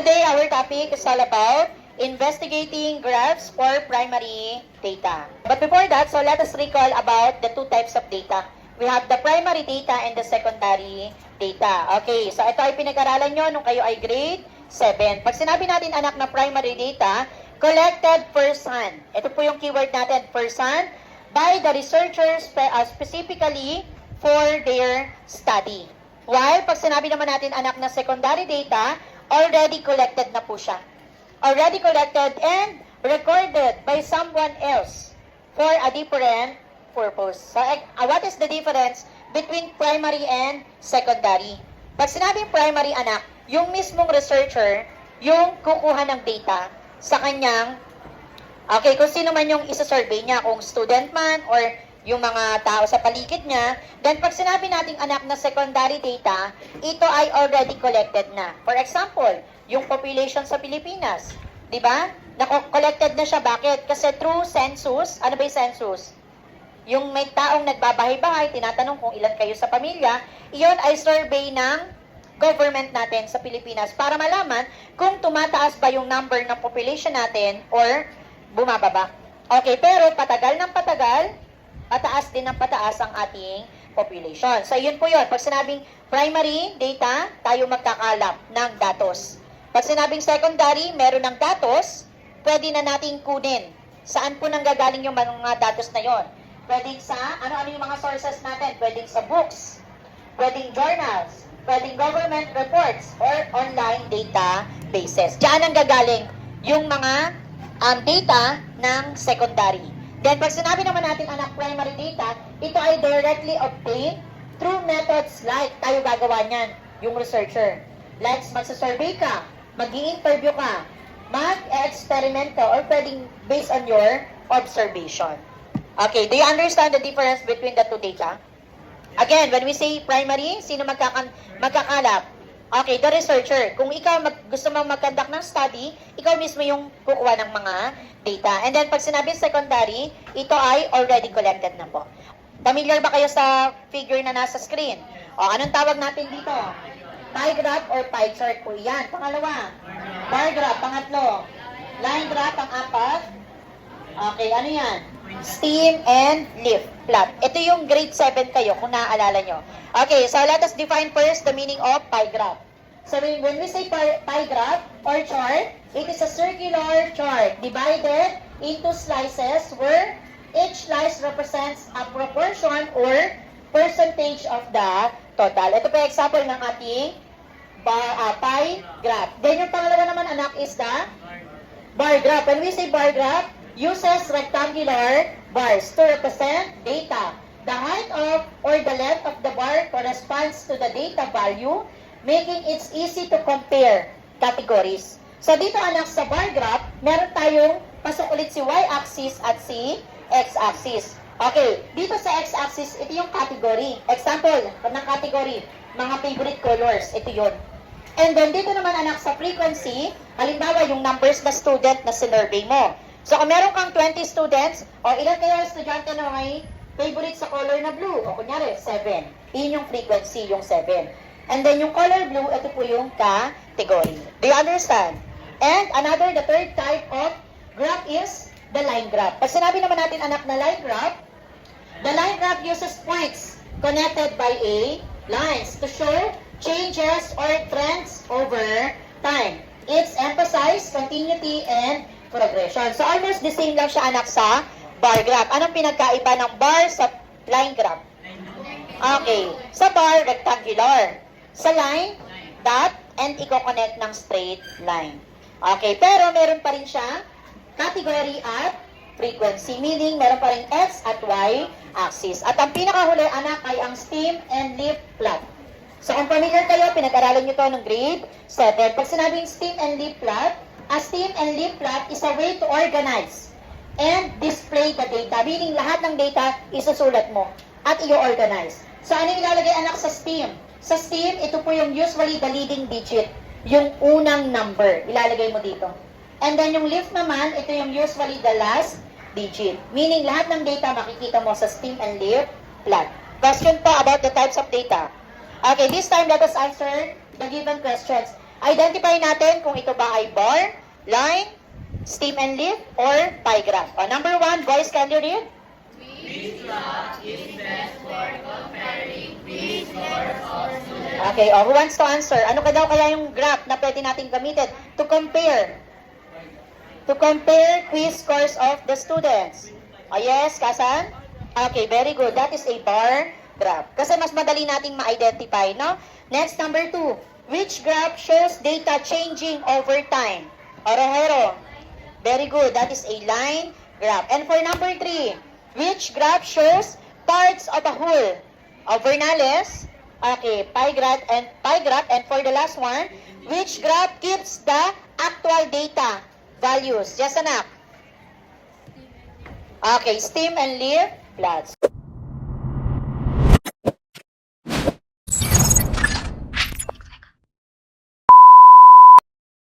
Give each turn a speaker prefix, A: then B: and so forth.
A: Today, our topic is all about investigating graphs for primary data. But before that, so let us recall about the two types of data. We have the primary data and the secondary data. Okay, so ito ay pinag-aralan nyo nung kayo ay grade 7. Pag sinabi natin anak na primary data, collected first hand. Ito po yung keyword natin, first hand, by the researchers specifically for their study. While pag sinabi naman natin anak na secondary data, already collected na po siya. Already collected and recorded by someone else for a different purpose. So, what is the difference between primary and secondary? Pag sinabing primary anak, yung mismong researcher, yung kukuha ng data sa kanyang, okay, kung sino man yung isa-survey niya, kung student man or yung mga tao sa paligid niya, then pag sinabi nating anak na secondary data, ito ay already collected na. For example, yung population sa Pilipinas, di ba? Collected na siya. Bakit? Kasi through census, ano ba yung census? Yung may taong nagbabahay-bahay, tinatanong kung ilan kayo sa pamilya, iyon ay survey ng government natin sa Pilipinas para malaman kung tumataas ba yung number ng population natin or bumababa. Okay, pero patagal ng patagal, pataas din ng pataas ang ating population. So, yun po yun. Pag sinabing primary data, tayo magkakalap ng datos. Pag sinabing secondary, meron ng datos, pwede na nating kunin. Saan po nanggagaling yung mga datos na yon? Pwedeng sa, ano-ano yung mga sources natin? Pwedeng sa books, pwedeng journals, pwedeng government reports, or online databases. Diyan ang gagaling yung mga data ng secondary. Then, pag sinabi naman natin anak primary data, ito ay directly obtained through methods like, tayo gagawa niyan, yung researcher. Like, magsasurvey ka, mag-i-interview ka, mag-experiment ka, or pwedeng based on your observation. Okay, do you understand the difference between the two data? Again, when we say primary, sino magkakalap? Okay, the researcher. Kung ikaw gusto mong mag-conduct ng study, ikaw mismo yung kukuha ng mga data. And then, pag sinabi secondary, ito ay already collected na po. Familiar ba kayo sa figure na nasa screen? O, anong tawag natin dito? Pie graph or pie chart po yan. Pangalawa, bar graph. Pangatlo, line graph. Pang-apat, okay, ano yan? Stem and leaf plot. Ito yung grade 7 kayo, kung naaalala nyo. Okay, so let us define first the meaning of pie graph. So when we say pie graph or chart, it is a circular chart divided into slices where each slice represents a proportion or percentage of the total. Ito po yung example ng ating pie graph. Then yung pangalawa naman anak is the bar graph. When we say bar graph, uses rectangular bars to represent data. The height of or the length of the bar corresponds to the data value, making it easy to compare categories. So dito anak sa bar graph, meron tayong pasok ulit si y-axis at si x-axis. Okay, dito sa x-axis, ito yung category. Example, ng category, mga favorite colors, ito yun. And then dito naman anak sa frequency, halimbawa yung numbers na student na sinurvey mo. So, kung meron kang 20 students, o ilan kaya estudyante na may favorite sa color na blue? O kunyari, 7. Iyon yung frequency, yung 7. And then, yung color blue, ito po yung category. Do you understand? And the third type of graph is the line graph. Pag sinabi naman natin, anak, na line graph, the line graph uses points connected by a lines to show changes or trends over time. It's emphasize continuity and progression. So, almost the same lang siya anak sa bar graph. Anong pinagkaiba ng bar sa line graph? Okay. Sa bar, rectangular. Sa line, dot, and i-connect ng straight line. Okay. Pero, meron pa rin siya category at frequency. Meaning, meron pa rin x at y axis. At ang pinakahuli, anak, ay ang stem and leaf plot. So, kung familiar kayo, pinag-aralan nyo to ng grade 7. Pag sinabing stem and leaf plot, a stem and leaf plot is a way to organize and display the data. Meaning, lahat ng data isusulat mo at i-organize. So, ano ilalagay anak sa stem? Sa stem, ito po yung usually the leading digit. Yung unang number, ilalagay mo dito. And then, yung leaf naman, ito yung usually the last digit. Meaning, lahat ng data makikita mo sa stem and leaf plot. Question pa about the types of data. Okay, this time let us answer the given questions. Identify natin kung ito ba ay bar, line, stem and leaf, or pie graph. Number 1, boys, can you read? Okay, who wants to answer? Ano ka daw kaya yung graph na pwede natin gamitin to compare? To compare quiz scores of the students. Yes, Kasan? Okay, very good. That is a bar graph. Kasi mas madali nating ma-identify, no? Next, number 2. Which graph shows data changing over time? Orojero. Very good. That is a line graph. And for number 3, which graph shows parts of a whole? Vernales. Okay, pie graph. And for the last one, which graph keeps the actual data values? Yes, anak. Okay, stem and leaf plots.